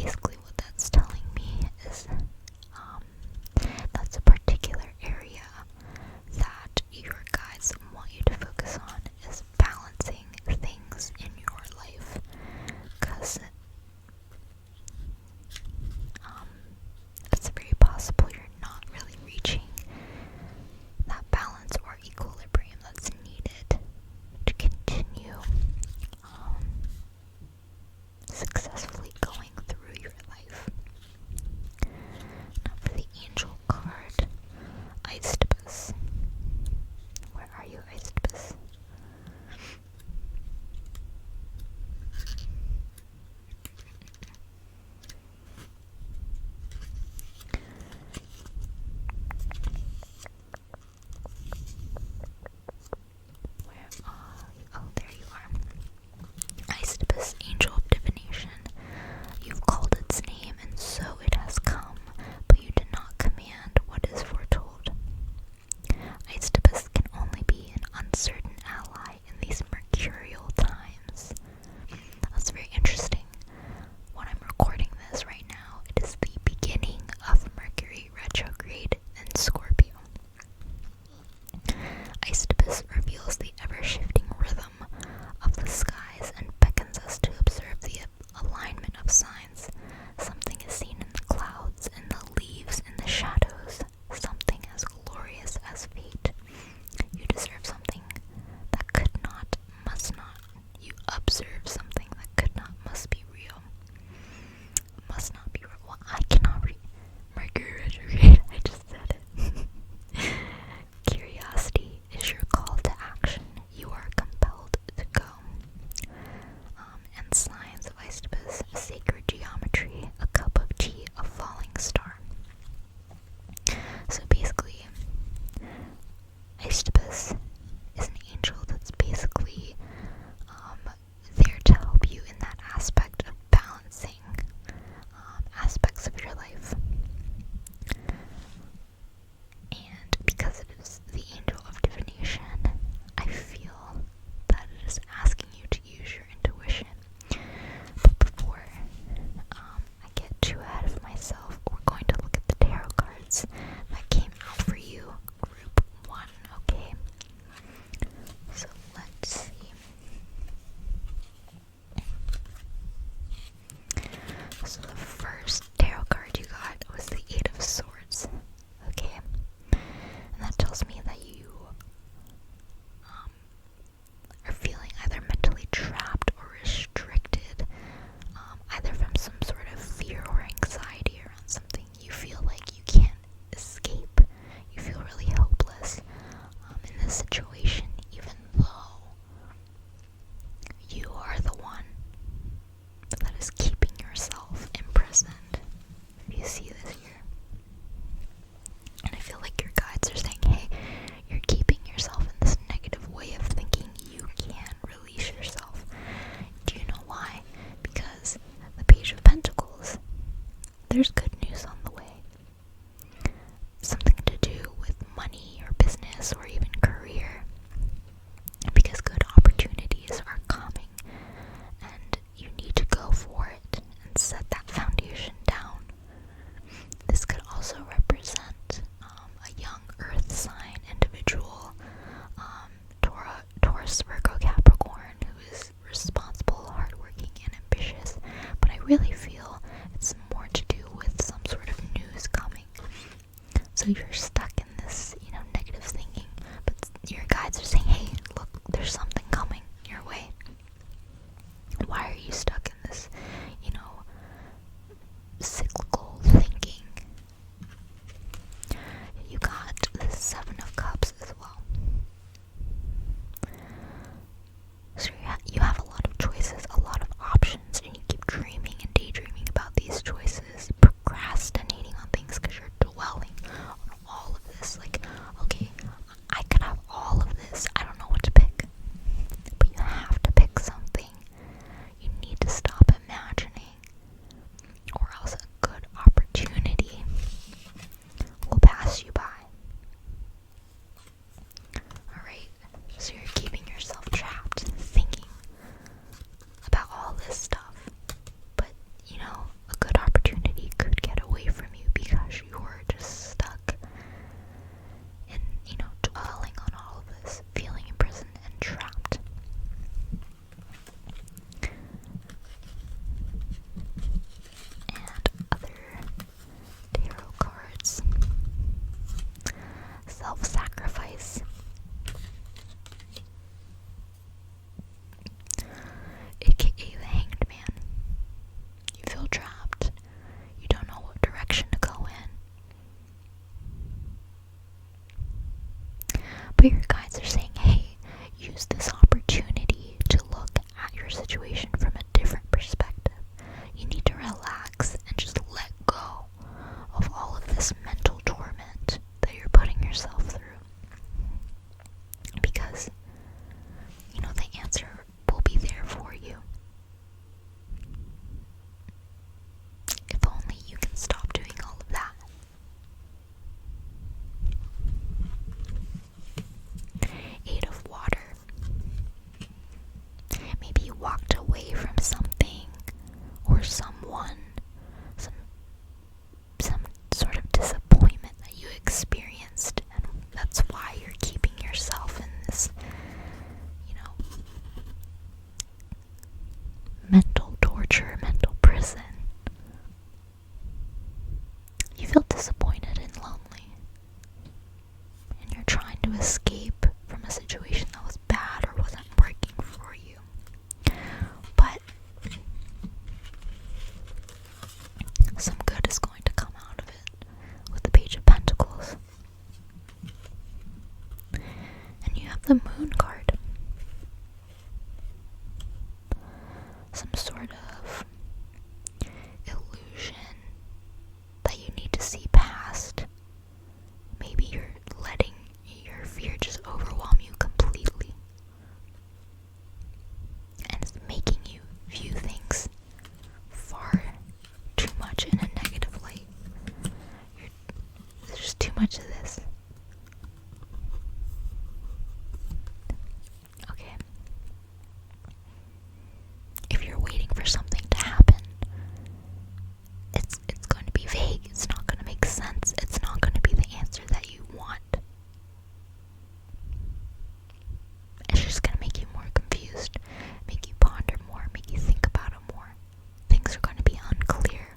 basically what that's telling me is that's a particular area that your guides want you to focus on, is balancing things in your life, because it's very possible you're not really reaching that balance or equilibrium that's needed to continue successfully going through your life. Now for the angel card, Eistibus. Where are you, Eistibus? Oh, there you are. Eistibus, angel of divination. You've called its name, and so it has come, but you did not command what is foretold. Eistibus can only be an uncertain ally in these mercurial times. That's very interesting. When I'm recording this right now, it is the beginning of Mercury retrograde in Scorpio. Eistibus reveals the ever-shifting rhythm of the skies and beckons us to observe the alignment of signs. Something is seen in the clouds, in the leaves, in the shadows, something as glorious as fate. You deserve something that could not, must not. You observe something that could not, must be real. Must not be real. Well, I cannot read Mercury retrograde. I just said it. Curiosity is your call to action. You are compelled to go. And signs of Eistibus, sacred geometry, a cup of tea, a falling star. So basically, Eistibus is an angel that's basically there to help you in that aspect of balancing aspects of your life. And because it is the angel of divination, I feel that it is asking you to use your intuition. But before I get too ahead of myself, we're going to look at the tarot cards that came out for you, group 1, okay? So let's see. So the first tarot card you got was the Eight of Swords, okay? And that tells me that you are feeling either mentally trapped or restricted, either from some sort of fear or anxiety around something. You feel like you can't escape. You feel really hopeless in this situation, even though you are the one that is keeping yourself imprisoned. If you see this here. And I feel like your guides are saying, hey, you're keeping yourself in this negative way of thinking. You can't release yourself. Do you know why? Because the Page of Pentacles, there's good news on the way. Something to do with money or business or even career. Because good opportunities are coming and you need to go for it and set that foundation down. This could also represent a young earth sign individual, Taurus, Virgo, Capricorn, who is responsible, hardworking, and ambitious. But I really feel it's more to do with some sort of news coming. So you're stuck in this, negative thinking, but your guides are saying, hey, look, there's something coming your way. Why are you stuck in this, cyclical thinking? You got the Seven of Cups as well. So you have a lot of choices, a lot of options, and you keep dreaming and daydreaming the moon card. Some sort of illusion that you need to see past. Maybe you're letting your fear just overwhelm you completely. And it's making you view things far too much in a negative light. There's just too much of this. Okay. If you're waiting for something to happen, it's going to be vague. It's not going to make sense. It's not going to be the answer that you want. It's just going to make you more confused, make you ponder more, make you think about it more. Things are going to be unclear.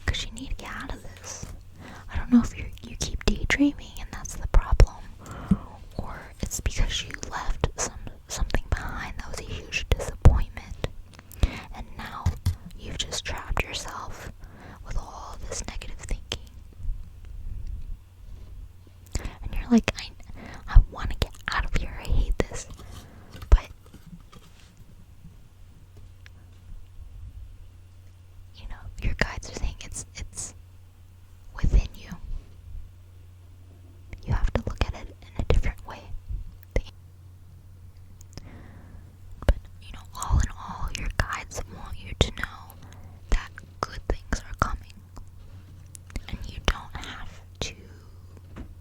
Because you need to get out of this. I don't know if you keep daydreaming and that's the problem, or it's because you left something behind that was a huge disappointment, and now you've just trapped yourself with all this negative thinking. And you're like, I want to get out of here, I hate this, but you know, your guides are saying it's within you. You have to look at it in a different way. But, you know, all in all, your guides want you to know that good things are coming. And you don't have to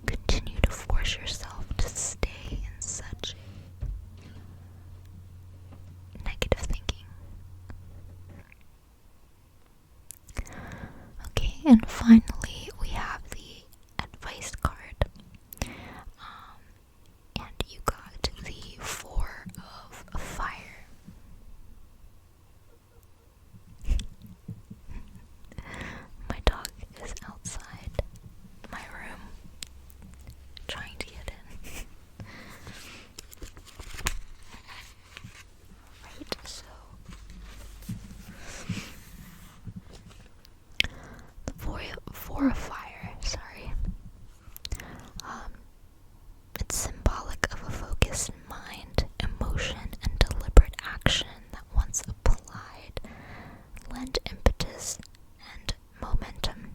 continue to force yourself to stay in such negative thinking. Okay, and finally, we have the advice card. And you got the 4 of Fire. My dog is outside my room trying to get in. Right, so the 4 of Fire, sorry. It's symbolic of a focused mind, emotion, and deliberate action that once applied lent impetus and momentum.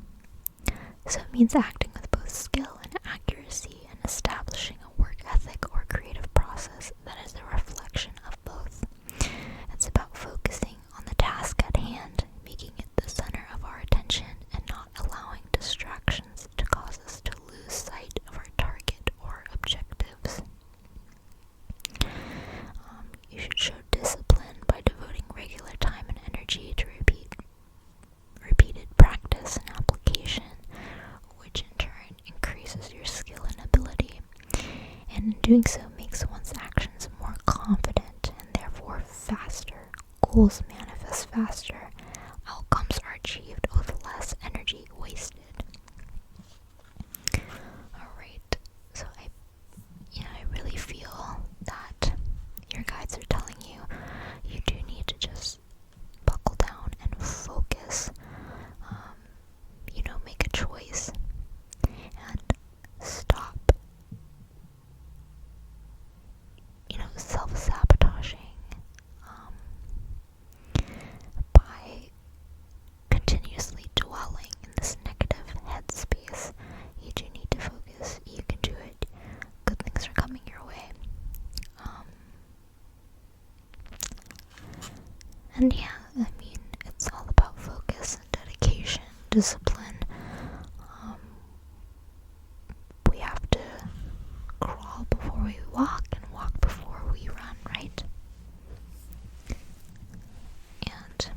So it means acting with both skill and accuracy and establishing a work ethic or creative process that is a reflection of both. It's about focusing on the task at hand, making it the center of our attention, and not allowing distractions to cause us to lose sight of our target or objectives. You should show discipline by devoting regular time and energy to repeated practice and application, which in turn increases your skill and ability, and in doing so makes one's actions more confident and therefore faster. Goals manifest faster. Outcomes are achieved with less energy wasted. Alright, so I really feel that your guides are telling you you do need to just buckle down and focus. Make a choice and stop, self-sabotaging by continuously dwelling in this negative headspace. You do need to focus. You can do it. Good things are coming your way. And yeah, it's all about focus and dedication, discipline. We have to crawl before we walk and walk before we run, right? And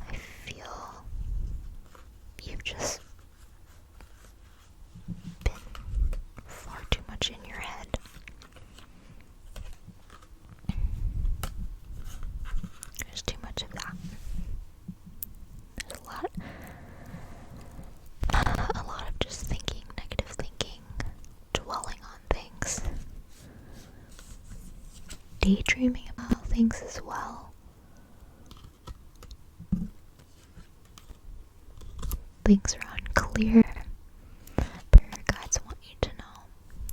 I feel you've just been far too much in your head. There's too much of that. There's a lot of just thinking, negative thinking, dwelling on things, daydreaming about things as well. things are unclear, but your guides want you to know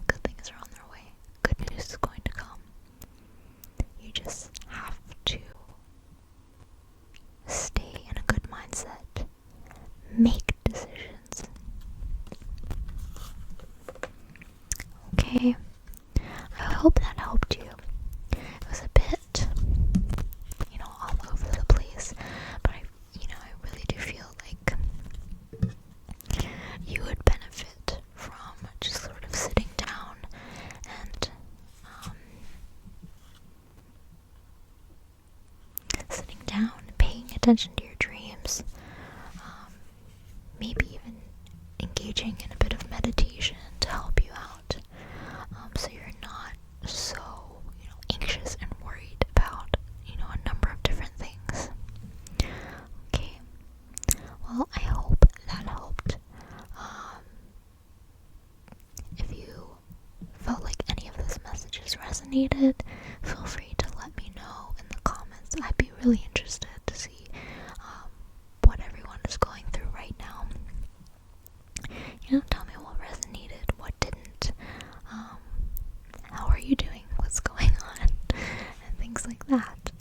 good things are on their way. Good news is going to come. You just have to stay in a good mindset. Make decisions. Okay? I hope that helped you. It was a bit, all over the place, but I really do feel like you would benefit from just sort of sitting down and paying attention to your dreams, maybe even engaging in a bit of meditation to help you out, so you're not so anxious and worried about a number of different things. Okay, well, I hope that helped. If you felt like any of those messages resonated, feel free to let me know in the comments. I'd be really interested to see what everyone is going through right now. Tell me what resonated, what didn't, how are you doing, what's going on, and things like that.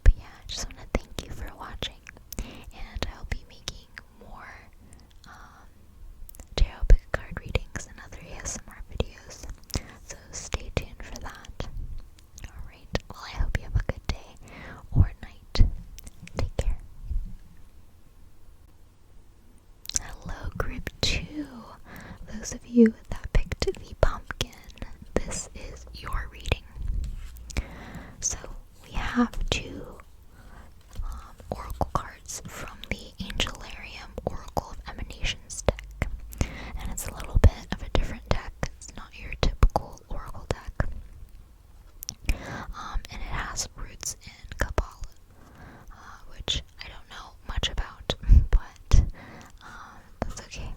But yeah, I just want to thank you for watching, and I'll be making more tarot pick card readings and other ASMR videos, so stay tuned for that. Alright, well, I hope you have a good day or night. Take care. Hello, group 2. Those of you that picked the pumpkin, this is your reading. So we have 2 oracle cards from the Angelarium Oracle of Emanations deck, and it's a little bit of a different deck. It's not your typical oracle deck, and it has roots in Kabbalah, which I don't know much about, but that's okay.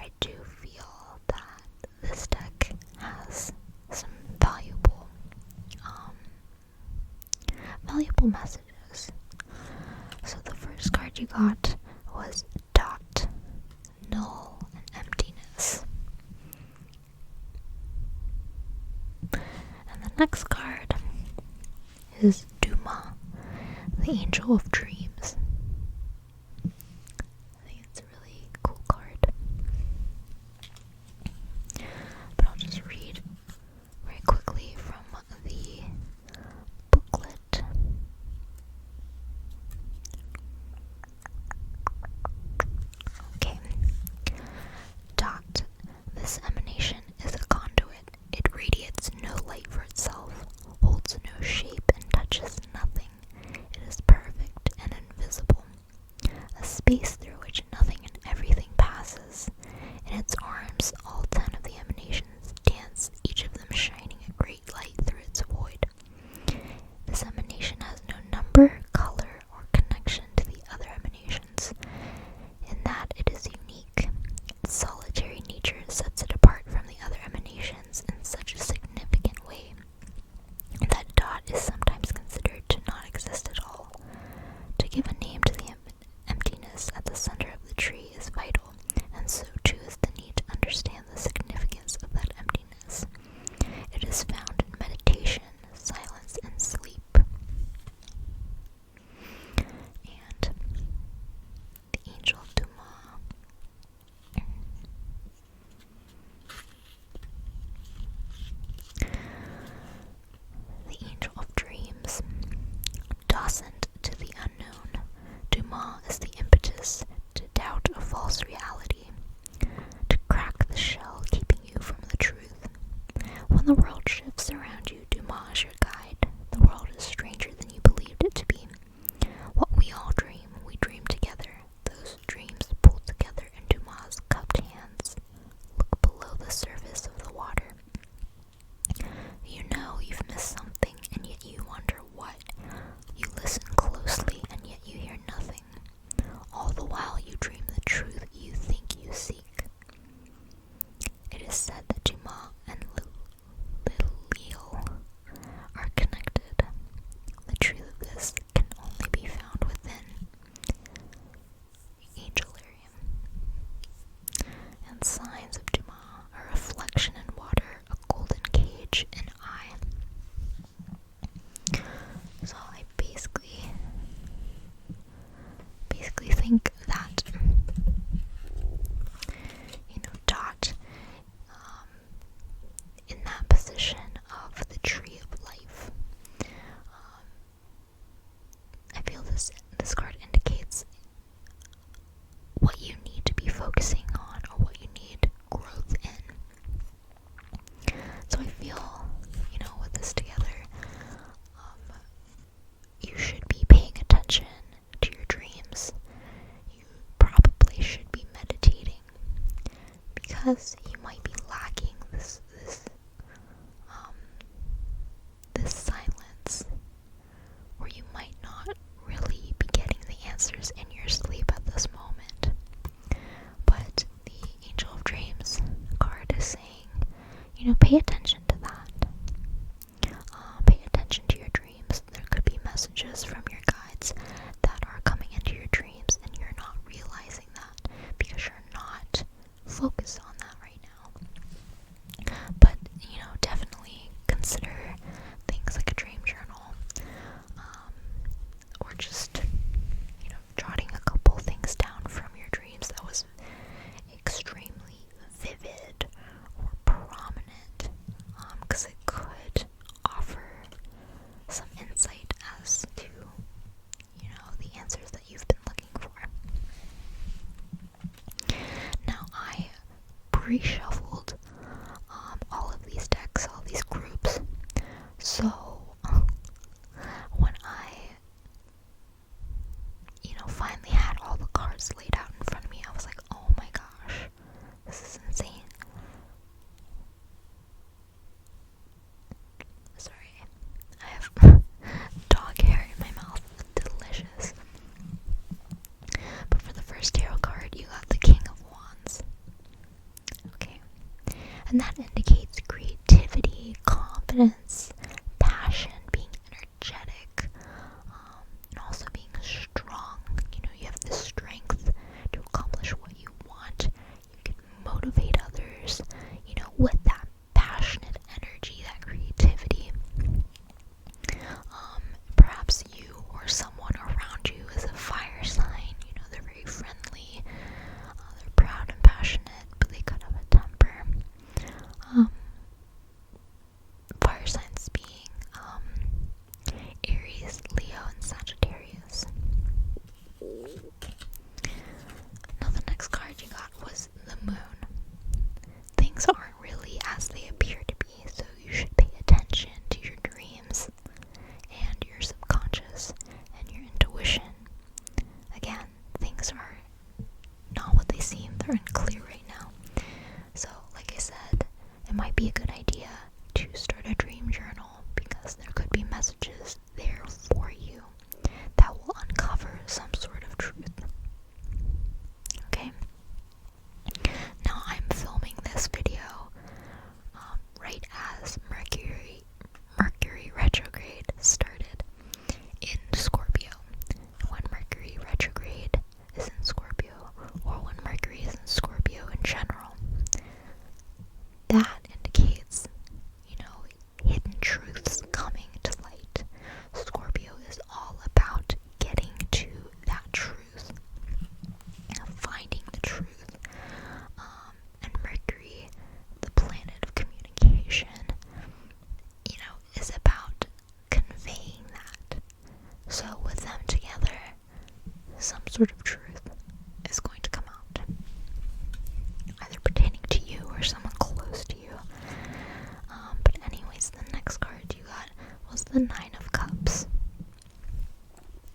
I do feel that this deck has some valuable messages. So the first card you got was Dot, Null, and Emptiness. And the next card is Duma, the Angel of Dreams. I think it's a really cool card. But I'll just read very quickly from the booklet. Okay. Dot. This emanation is a conduit. It radiates no light for itself, holds no shape, and touches nothing. It is perfect and invisible. A space through which nothing and everything passes. In its arms, all 10 of the emanations dance, each of them shining a great light through its void. This emanation has no number, color, or connection to the other emanations, in that it is unique. Its solitary nature sets it apart from the other emanations in such a significant way that Dot is sometimes considered to not exist at all. To give a name to the emptiness at the center of the tree is vital, and so too is the need to understand the significance of that emptiness. It is found in meditation, silence, and sleep. And the Angel of Duma. The Angel of Dreams. Docent to the unknown, Duma is the impetus to doubt a false reality, to crack the shell keeping you from the truth. When the world shifts around you, Duma is your guide. The world is stranger than you believed it to be. What we all dream, we dream together. Those dreams pull together in Duma's cupped hands. Look below the surface of the water. You know you've missed something, and yet you wonder what. You listen closely, and yet you hear nothing. All the while you dream the truth you think you seek. It is said that Duma and Lilith pay attention to that. Pay attention to your dreams. There could be messages from your guides that are coming into your dreams and you're not realizing that because you're not focused on that right now. But, definitely consider things like a dream journal, or just, jotting a couple things down from your dreams that was extremely vivid or prominent, because it could offer some insight as to, the answers that you've been looking for. Now, I pre-shuffled all of these decks, all these groups, so when I finally had all the cards laid out in front of me, I was like, oh my gosh, this is insane. Sorry, I have dog hair in my mouth. Delicious. But for the first tarot card, you got the King of Wands. Okay. And that indicates creativity, confidence, passion, being energetic, and also being strong. You have the strength to accomplish what you want. You can motivate others, with that passionate energy, that creativity. Perhaps you or someone around you is a fire sign. They're very friendly, they're proud and passionate, but they could have a temper. Fire signs being Aries, Leo, and Sagittarius. Now the next card you got was the Moon. Things aren't really as they appear to be, so you should pay attention to your dreams and your subconscious and your intuition. Again, things are not what they seem. They're unclear right now. So, like I said, it might be a good idea to start a dream journal because there could be messages there for you that will uncover some sort of truth. Okay? Now I'm filming this video right as Mercury retrograde started in Scorpio. When Mercury retrograde is in Scorpio, or when Mercury is in Scorpio in general, that indicates, hidden truths coming to light. Scorpio is all about getting to that truth, finding the truth. And Mercury, the planet of communication, is about conveying that. So with them together, some sort of truth is going to come out, either pertaining to you or someone close to you. But anyways, the next card you got was the Nine of Cups.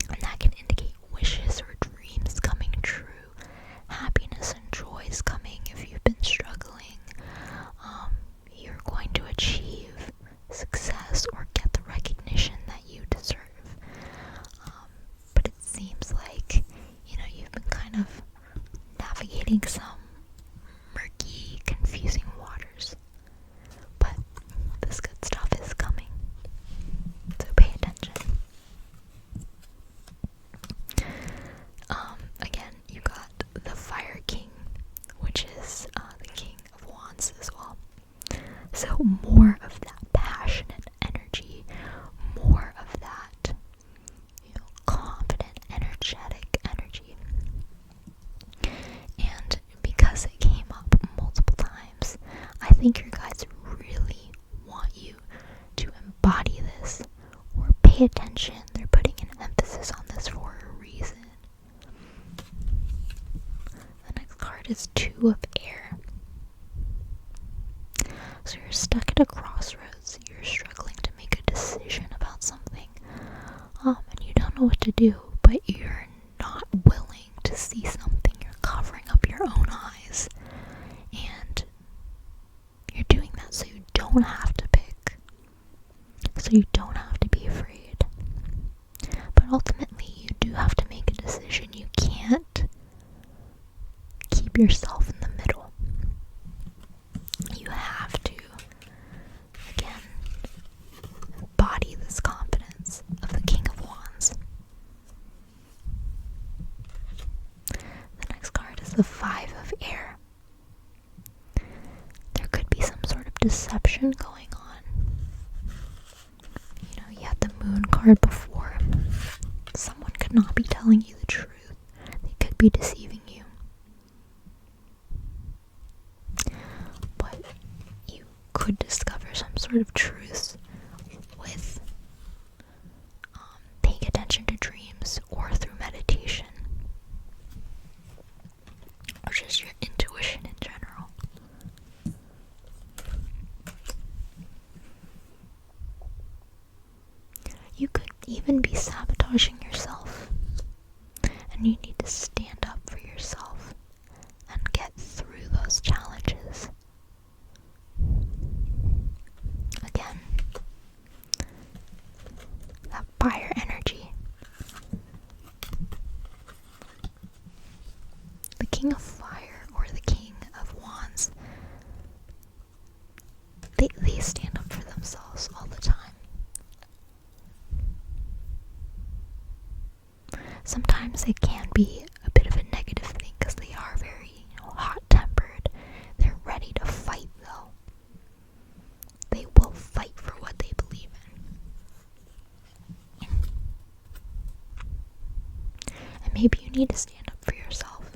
And that can indicate wishes or dreams coming true, happiness and joy is coming if you've been struggling. You're going to achieve success or get the recognition that you deserve. But it seems like, you've been kind of navigating some murky, confusing waters. But this good stuff is coming. So pay attention. Again, you got the Fire King, which is the King of Wands as well. So more of that passionate energy, more of that, confident, energetic energy. And because it came up multiple times, I think your guides really want you to embody this or pay attention. They're putting an emphasis on this for a reason. The next card is Two of Air. So you're stuck at a crossroads. You're struggling to make a decision about something. And you don't know what to do, but you're not willing to see something. You're covering up your own eyes. And you're doing that so you don't have to pick. So you don't have to be afraid. But ultimately, you do have to make a decision. You can't keep yourself in the middle. You have to intuition going on. You know, you had the moon card before. Someone could not be telling you the truth. They could be deceiving you. But you could discover some sort of truth with paying attention to dreams or through meditation. Or just your intuition in general. You could even be sabotaging yourself, and you need to stand up for yourself and get through those challenges. Again, that fire energy. The King of Fire or the King of Wands, they stand up for themselves all the time. Sometimes it can be a bit of a negative thing because they are very, hot-tempered. They're ready to fight, though. They will fight for what they believe in. And maybe you need to stand up for yourself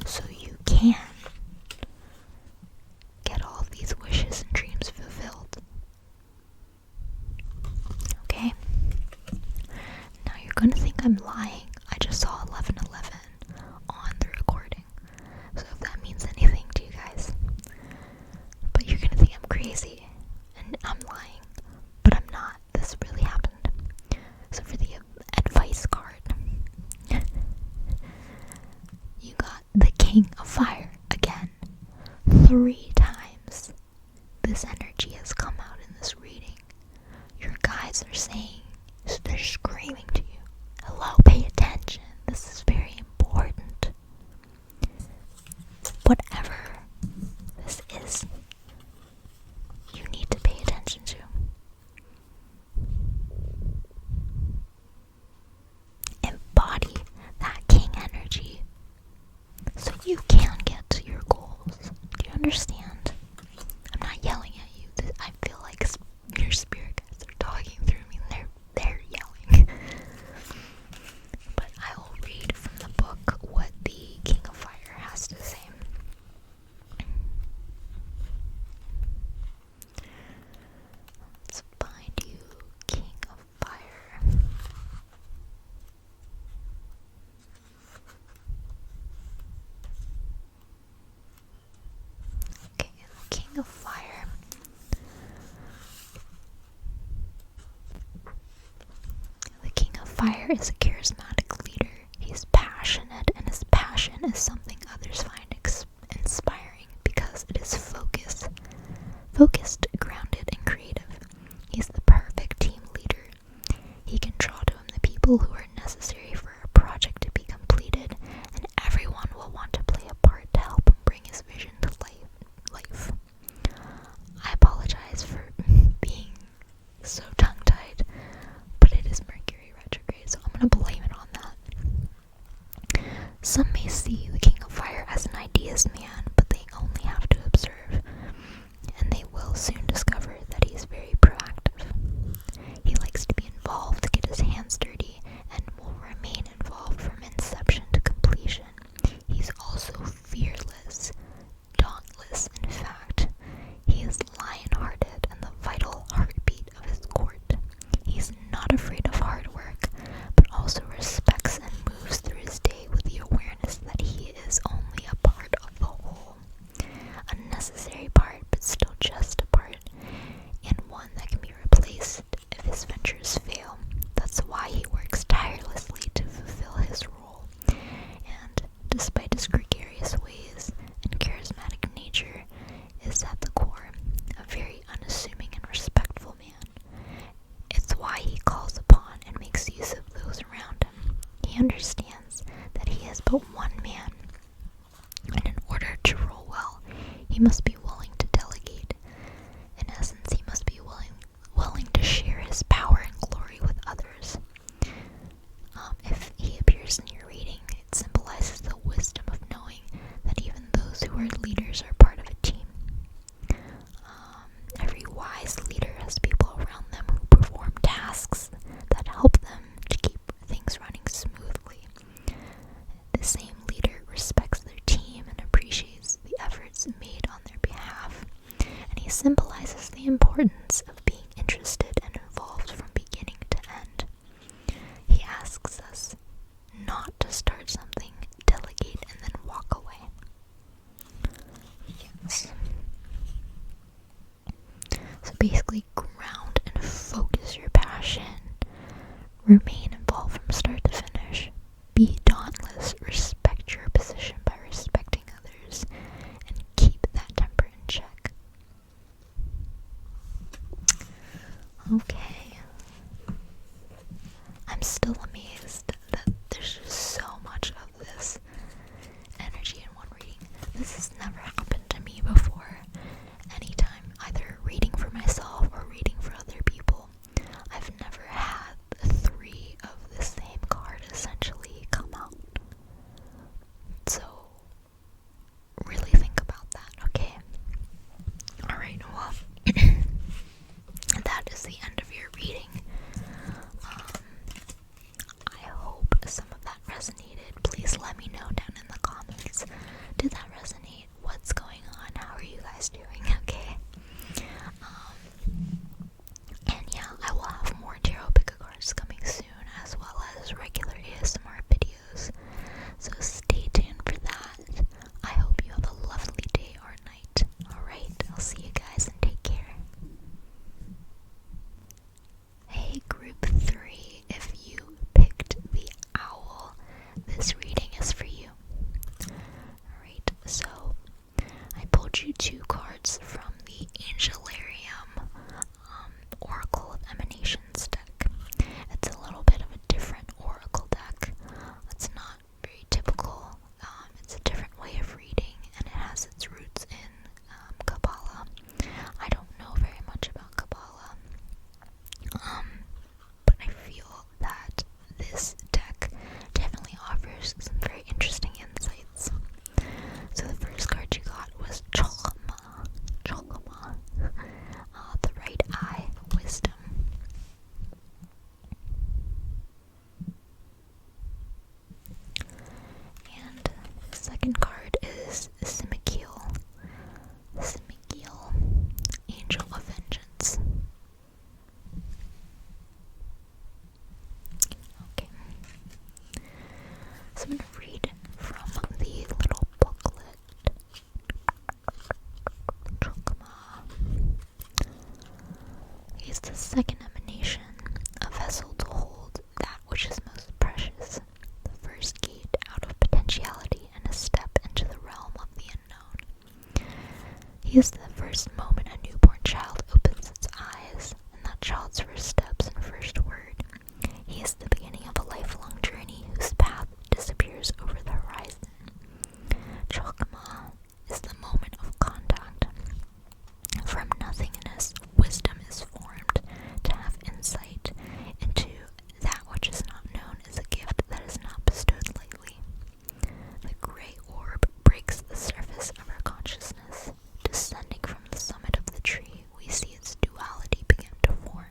so you can get all of these wishes and dreams fulfilled. Okay? Now you're gonna think I'm lying. I just saw 11:11 on the recording. So if that means anything to you guys. But you're gonna think I'm crazy and I'm lying. But I'm not. This really happened. So for the advice card, you got the King of Fire again. 3 times this energy has come out in this reading. Your guides are saying, they're screaming to you, hello, pay attention. This is very important. Whatever this is, you need to pay attention to. Embody that king energy so you can get to your goals. Do you understand? I'm not yelling at you. I feel like your spirit guides are talking through me. They're yelling. But I will read from the book what the King of Fire has to say. Let's find you, King of Fire. Okay, the King of Fire. The King of Fire is a charismatic leader. He's passionate, and his passion is something others find inspiring because it is focused, grounded, and creative. He's the perfect team leader. He can draw to him the people who are necessary for a project to be completed, and everyone will want to play a part to help him bring his vision to life. I apologize for being so tongue-tied, but it is Mercury retrograde, so I'm going to blame it on that. Some may see the King of Fire as an ideas man, but they only have to observe, and they will soon symbolizes the importance of being interested and involved from beginning to end. He asks us not to start something, delegate, and then walk away. Yes. So basically, ground and focus your passion. Remain involved from start to finish. Be dauntless. Respect your position by respecting others. And keep that temper in check. Okay. I'm still amazed that there's just so much of this energy in one reading. This has never happened to me before. Anytime, either reading for myself or reading for other people, I've never had 3 of the same card essentially come out. So, really think about that, okay? Alright, well, that is the end of your reading. I hope some of that resonated. Please let me know down in the comments. Did that resonate? What's going on? How are you guys doing? Okay. And yeah, I will have more tarot pick a cards coming soon, as well as regular ASMR videos. So stay tuned for that. I hope you have a lovely day or night. Alright, I'll see you guys and take care. Hey group 3, if you picked the owl, this reading is for you. Alright, so I pulled you 2 cards from the Angelarium Oracle of Emanations deck. It's a little bit of a different oracle deck. It's not very typical. It's a different way of reading, and it has its roots in Kabbalah. I don't know very much about Kabbalah, but I feel that this deck definitely offers some very interesting insights. So the first card you got was Cholma, the right eye, wisdom. And the second card is Simikiel, Angel of Vengeance. Okay. So I'm going to read from the little booklet. Is the second emanation, a vessel to hold that which is most precious, the first gate out of potentiality and a step into the realm of the unknown. He is the first moment a newborn child opens its eyes, and that child's first steps and first word. He is the beginning of a lifelong journey whose path disappears over the horizon. Chalkma is the moment of contact. From nothingness, wisdom is formed. To have insight into that which is not known is a gift that is not bestowed lightly. The gray orb breaks the surface of our consciousness. Descending from the summit of the tree, we see its duality begin to form.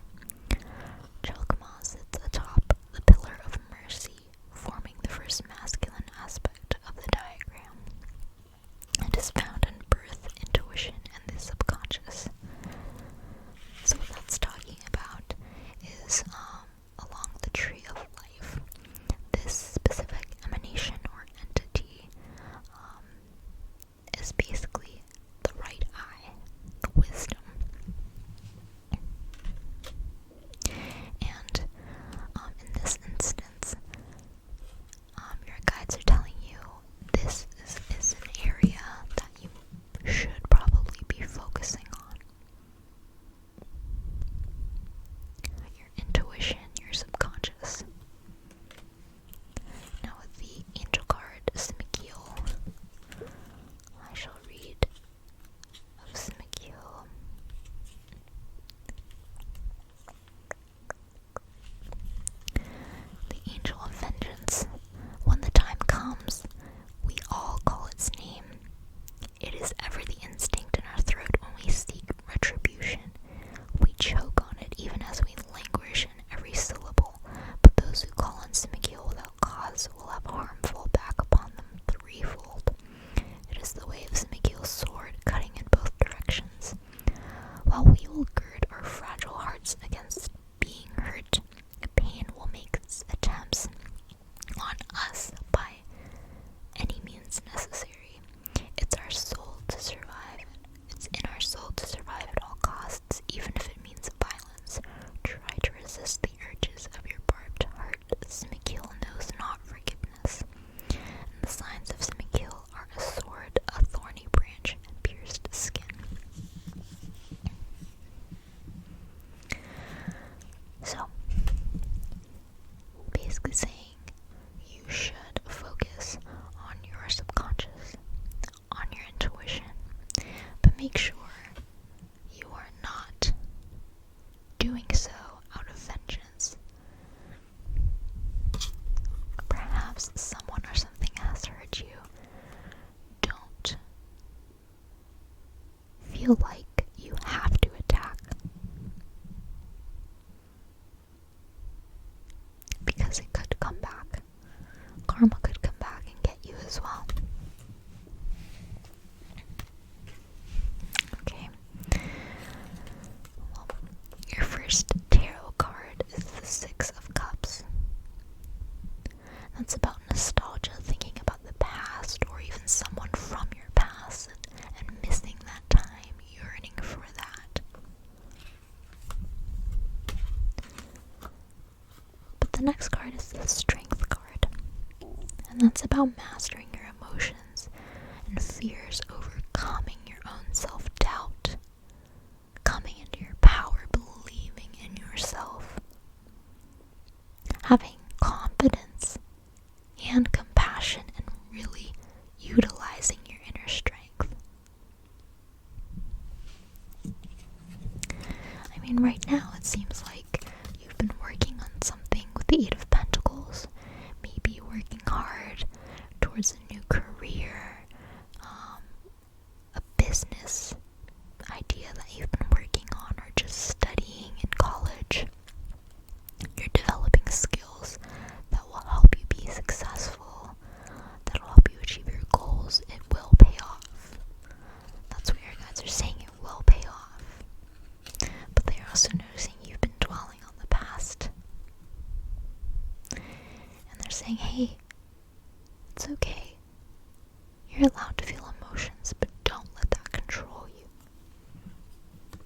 the next card is the Strength card. And that's about mastering your emotions and fears, overcoming your own self-doubt, coming into your power, believing in yourself, having confidence and compassion, and really utilizing your inner strength. I mean, right now it seems like you've been working on something with the Eight of Pentacles, maybe working hard towards a new career, a business idea that you've been working on, or just studying in college. You're developing skills that will help you be successful, that will help you achieve your goals. It will pay off. That's what your guides are saying, it will pay off. But they're also noticing you've been dwelling on the past. And they're saying, hey, it's okay. You're allowed to feel emotions, but don't let that control you.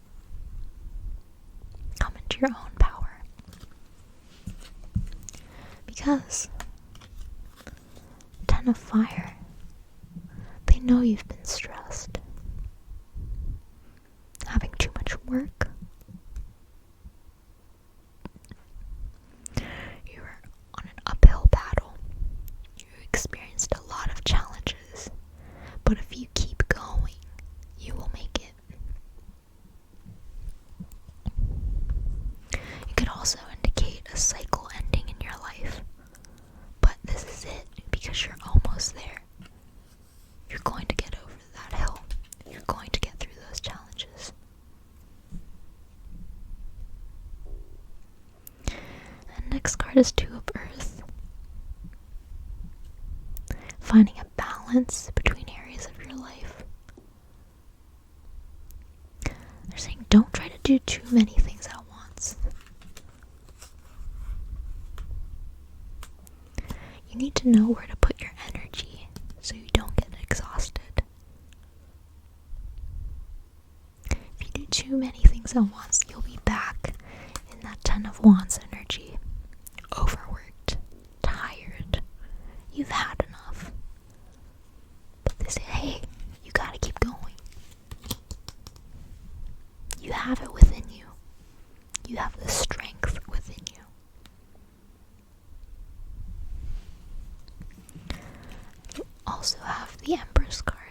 Come into your own power. Because Ten of Fire, they know you've been stressed, having too much work. You were on an uphill battle. You experienced a lot of challenges, but if you keep going, you will make it. It could also indicate a cycle ending in your life, but this is it, because you're almost there. You're going to get over that hill. You're going to get through those challenges. And next card is Two of Earth. Finding a balance between areas of your life. They're saying don't try to do too many things at once. You need to know where to put your energy so you don't get exhausted. If you do too many things at once, you'll be back in that Ten of Wands energy. Overworked, tired, you've had enough. But they say, hey, you gotta keep going. You have it within you. You have the strength within you. You also have the Empress card.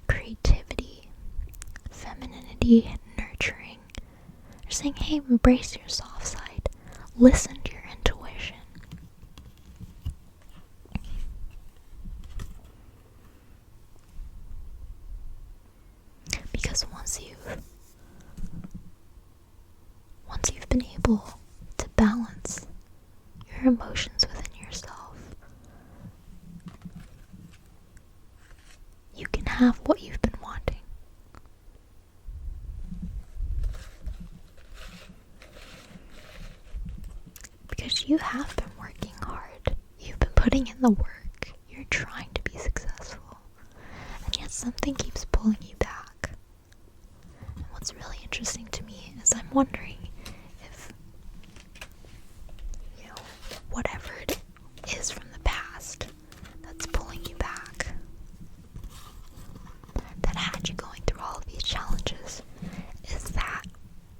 Creativity, femininity, nurturing. They're saying, hey, embrace your soft side. Listen to your intuition. Because once you've been able to balance your emotions within yourself, you can have what you've been wanting. Because you have been working hard. You've been putting in the work. You're trying to be successful. And yet something keeps pulling you back. And what's really interesting to me is I'm wondering if, whatever it is from the past that's pulling you back, that had you going through all of these challenges, is that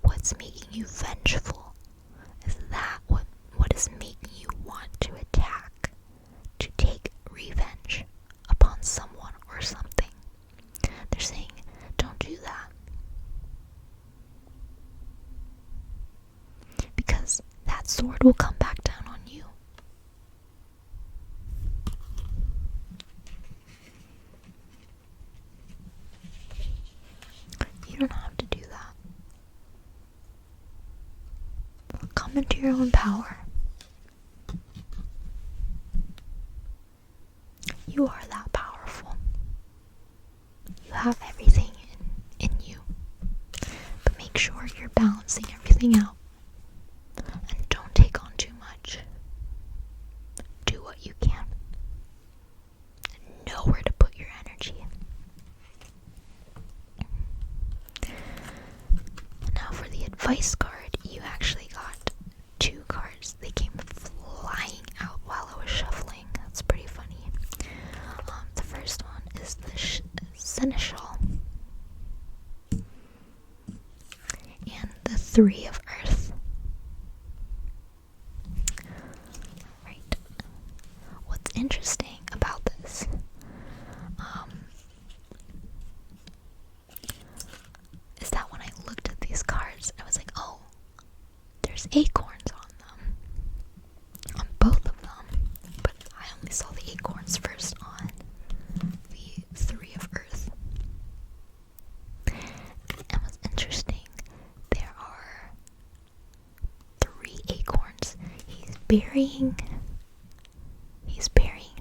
what's making you vengeful? Is that what is making you want to attack, to take revenge upon someone or something? They're saying, don't do that. Because that sword will come back down on you. You don't have to do that. Come into your own power. You are that powerful. You have everything in you. But make sure you're balancing everything out. And don't take on too much. Do what you can. And know where to put your energy. Now for the advice advice card, you actually got 2 cards. They came flying out while I was shuffling. That's pretty funny. The first one is the Seneschal and the 3 of Earth. Right. What's interesting about this is that when I looked at these cards, I was like, oh, there's acorns on them, on both of them, but I only saw the acorns first on the 3 of Earth. And what's interesting, there are 3 acorns. He's burying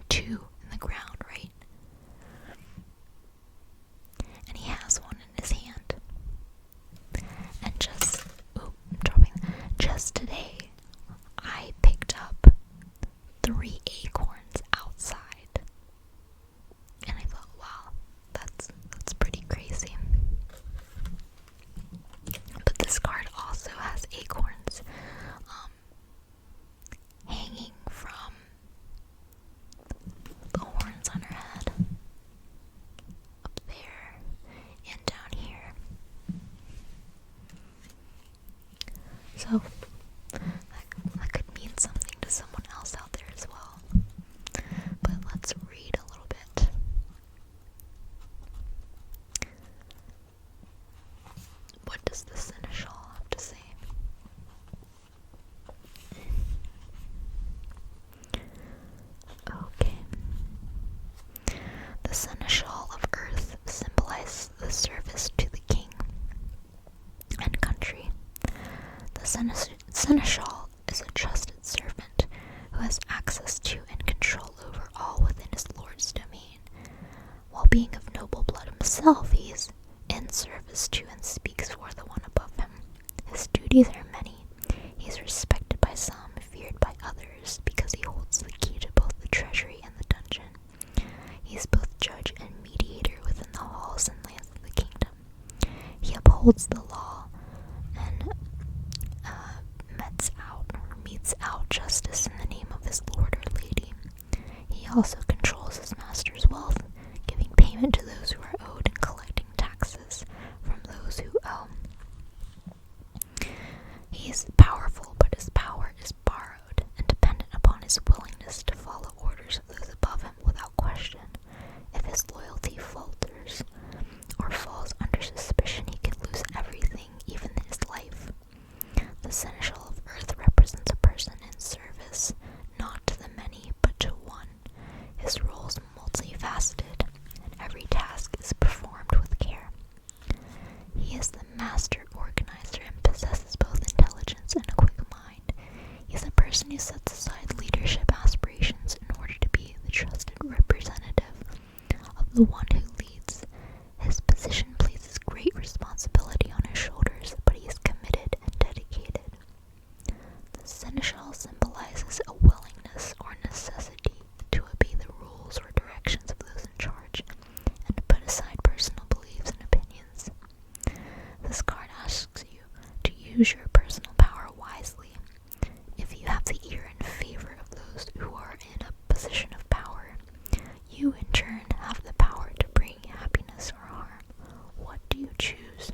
2 in the ground, right? And he has one in his hand. And just today, I picked up 3 acorns outside. And I thought, wow, that's pretty crazy. But this card also has acorns hanging from the horns on her head, up there and down here. So that could mean something to someone else out there as well. But let's read a little bit. What does the Seneschal have to say? Okay. The Seneschal of Earth symbolizes the service to the king and country. The Seneschal is a trusted servant who has access to and control over all within his lord's domain. While being of noble blood himself, he is in service to and speaks for the one above him. His duties are many. He is respected by some, feared by others, because he holds the key to both the treasury and the dungeon. He is both judge and mediator within the halls and lands of the kingdom. He upholds the law and metes out justice in the name of his lord or lady. He also controls his master's wealth, giving payment to those who are owed and collecting taxes from those who owe. He is powerful, but his power is borrowed and dependent upon his willingness to follow orders of those above him without question. If his loyalty falters or falls under suspicion, he can lose everything, even his life. The Seneschal of Earth represents a person in service, not to the many, but to one. His role is multifaceted, and every task is performed with care. He is the master organizer and possesses both intelligence and a quick mind. He is a person who sets aside leadership aspirations in order to be the trusted representative of the one who leads. His position places great responsibility on his shoulders, but he is committed and dedicated. The Seneschal symbolizes a willingness or necessity to obey the rules or directions of those in charge, and to put aside personal beliefs and opinions. This card asks you to use your personal power wisely. If you have the ear in favor of those who are in a position of power, you in turn have the power to bring happiness or harm. What do you choose?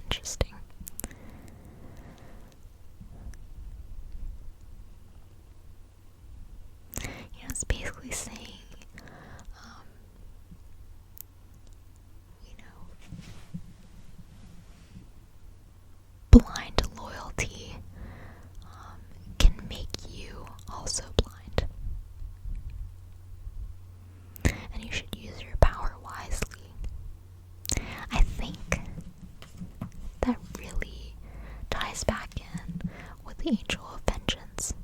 Interesting. It's basically saying, blind loyalty can make you also blind. And you should use your power wisely. I think that really ties back in with the Angel of Vengeance.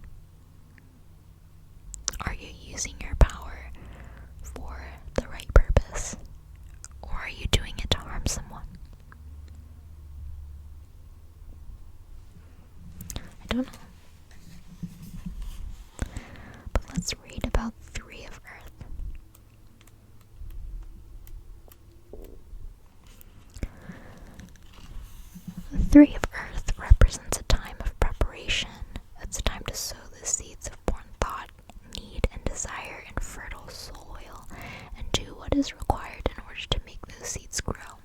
Are you using your power for the right purpose? Or are you doing it to harm someone? I don't know. But let's read about 3 of Earth. Three of Earth represents a time of preparation. It's a time to sow the seeds of born thought, need, and desire in fertile soil, and do what is required in order to make those seeds grow.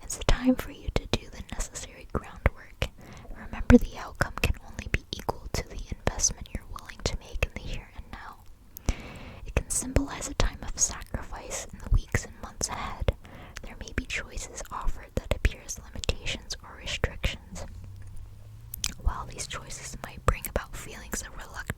It's a time for you to do the necessary groundwork. Remember, the outcome can only be equal to the investment you're willing to make in the here and now. It can symbolize a time of sacrifice in the weeks and months ahead. There may be choices offered that appear as limitations or restrictions. While these choices might bring about feelings of reluctance